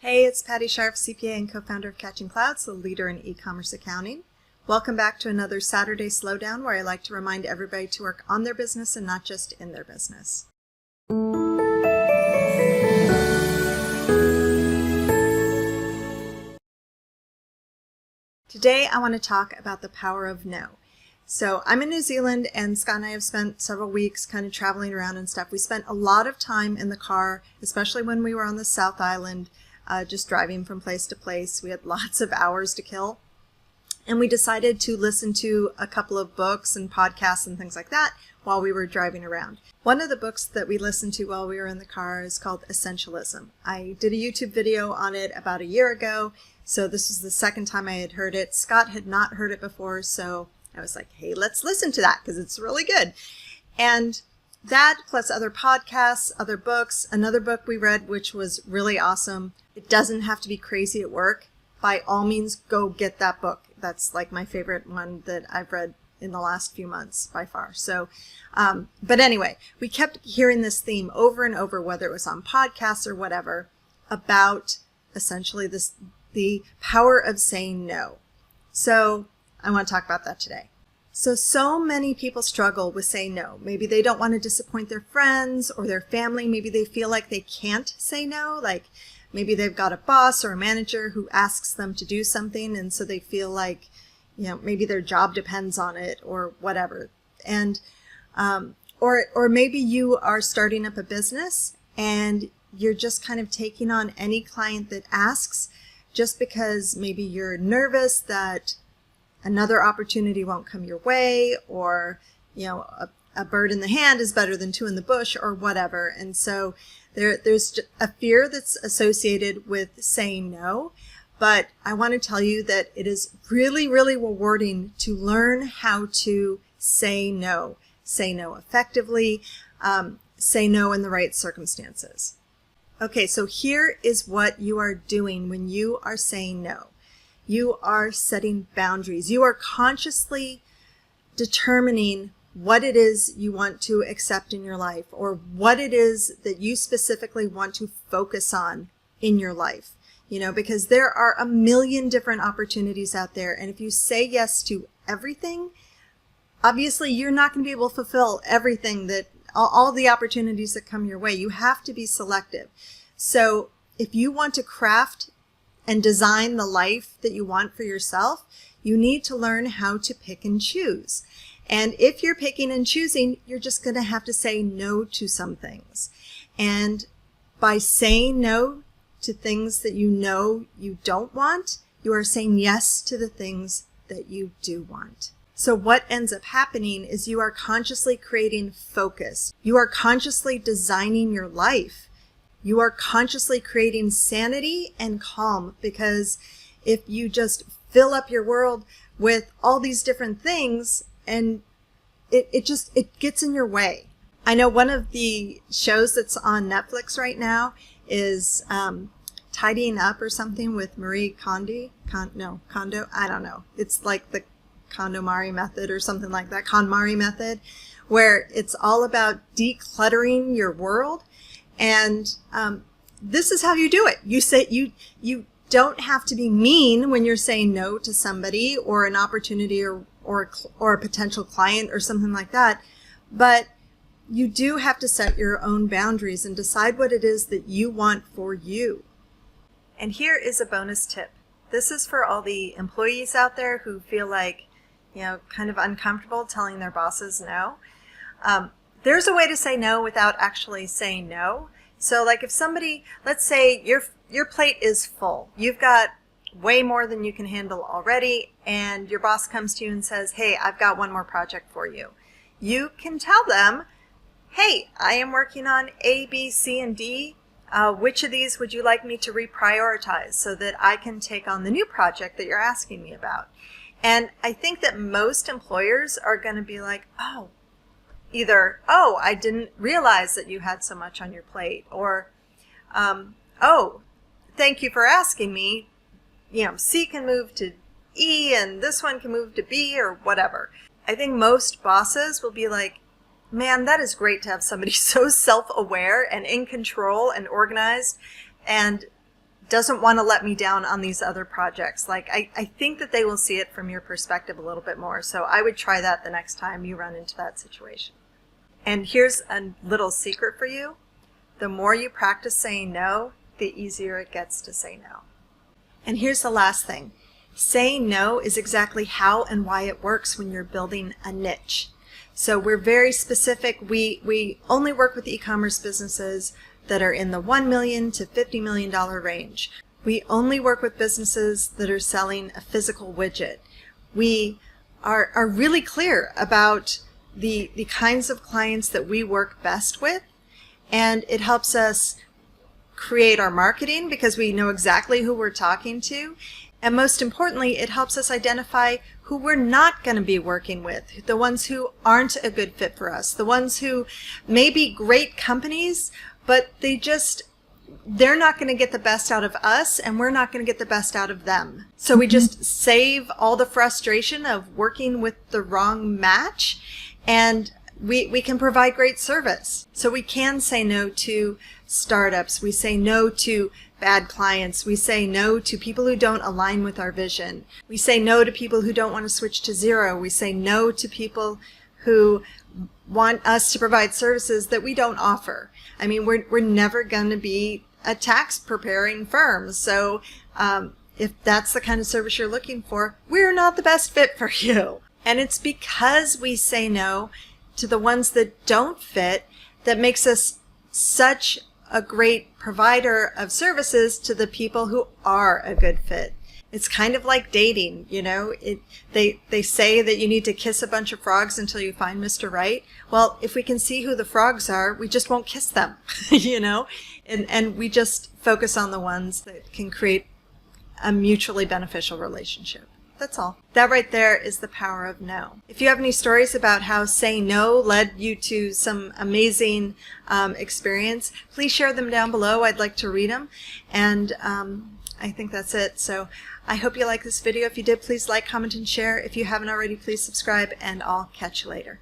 Hey, it's Patti Scharf, CPA and co-founder of Catching Clouds, the leader in e-commerce accounting. Welcome back to another Saturday Slowdown, where I like to remind everybody to work on their business and not just in their business. Today, I want to talk about the power of no. So I'm in New Zealand, and Scott and I have spent several weeks kind of traveling around and stuff. We spent a lot of time in the car, especially when we were on the South Island, just driving from place to place. We had lots of hours to kill. And we decided to listen to a couple of books and podcasts and things like that while we were driving around. One of the books that we listened to while we were in the car is called Essentialism. I did a YouTube video on it about a year ago, so this was the second time I had heard it. Scott had not heard it before, so I was like, hey, let's listen to that because it's really good. And that plus other podcasts, other books, another book we read which was really awesome. It doesn't have to be crazy at work. By all means, go get that book. That's like my favorite one that I've read in the last few months by far. So, but anyway, we kept hearing this theme over and over, whether it was on podcasts or whatever, about essentially the power of saying no. So I want to talk about that today. So many people struggle with saying no. Maybe they don't want to disappoint their friends or their family. Maybe they feel like they can't say no. Like maybe they've got a boss or a manager who asks them to do something, and so they feel like, maybe their job depends on it or whatever. And or maybe you are starting up a business and you're just kind of taking on any client that asks just because maybe you're nervous that another opportunity won't come your way, or a bird in the hand is better than two in the bush, or whatever. And so there's a fear that's associated with saying no. But I want to tell you that it is really, really rewarding to learn how to say no effectively, say no in the right circumstances. Okay, so here is what you are doing when you are saying no. You are setting boundaries. You are consciously determining what it is you want to accept in your life, or what it is that you specifically want to focus on in your life. Because there are a million different opportunities out there. And if you say yes to everything, obviously you're not going to be able to fulfill everything all the opportunities that come your way. You have to be selective. So if you want to craft and design the life that you want for yourself, you need to learn how to pick and choose. And if you're picking and choosing, you're just going to have to say no to some things. And by saying no to things that you don't want, you are saying yes to the things that you do want. So what ends up happening is you are consciously creating focus. You are consciously designing your life. You are consciously creating sanity and calm, because if you just fill up your world with all these different things, and it gets in your way. I know one of the shows that's on Netflix right now is Tidying Up or something with Marie Kondo. I don't know. It's like the KonMari method or something like that, KonMari method, where it's all about decluttering your world. And this is how you do it. You say you don't have to be mean when you're saying no to somebody or an opportunity or a potential client or something like that, but you do have to set your own boundaries and decide what it is that you want for you. And here is a bonus tip. This is for all the employees out there who feel like, kind of uncomfortable telling their bosses no. There's a way to say no without actually saying no. So like if somebody, let's say your plate is full. You've got way more than you can handle already, and your boss comes to you and says, hey, I've got one more project for you. You can tell them, hey, I am working on A, B, C, and D. Which of these would you like me to reprioritize so that I can take on the new project that you're asking me about? And I think that most employers are going to be like, either, I didn't realize that you had so much on your plate, or, thank you for asking me. C can move to E and this one can move to B, or whatever. I think most bosses will be like, man, that is great to have somebody so self-aware and in control and organized, and doesn't want to let me down on these other projects. Like, I think that they will see it from your perspective a little bit more. So I would try that the next time you run into that situation. And here's a little secret for you. The more you practice saying no, the easier it gets to say no. And here's the last thing. Saying no is exactly how and why it works when you're building a niche. So we're very specific. We only work with e-commerce businesses that are in the $1 million to $50 million range. We only work with businesses that are selling a physical widget. We are really clear about the kinds of clients that we work best with, and it helps us create our marketing because we know exactly who we're talking to. And most importantly, it helps us identify who we're not going to be working with, the ones who aren't a good fit for us, the ones who may be great companies, but they're not going to get the best out of us, and we're not going to get the best out of them. So we just save all the frustration of working with the wrong match, and we can provide great service. So we can say no to startups. We say no to bad clients. We say no to people who don't align with our vision. We say no to people who don't want to switch to Xero. We say no to people who want us to provide services that we don't offer. I mean, we're never going to be a tax preparing firm. So if that's the kind of service you're looking for, we're not the best fit for you. And it's because we say no to the ones that don't fit that makes us such a great provider of services to the people who are a good fit. It's kind of like dating, you know. They say that you need to kiss a bunch of frogs until you find Mr. Right. Well, if we can see who the frogs are, we just won't kiss them, you know, and we just focus on the ones that can create a mutually beneficial relationship. That's all. That right there is the power of no. If you have any stories about how saying no led you to some amazing experience, please share them down below. I'd like to read them. And I think that's it. So I hope you like this video. If you did, please like, comment, and share. If you haven't already, please subscribe, and I'll catch you later.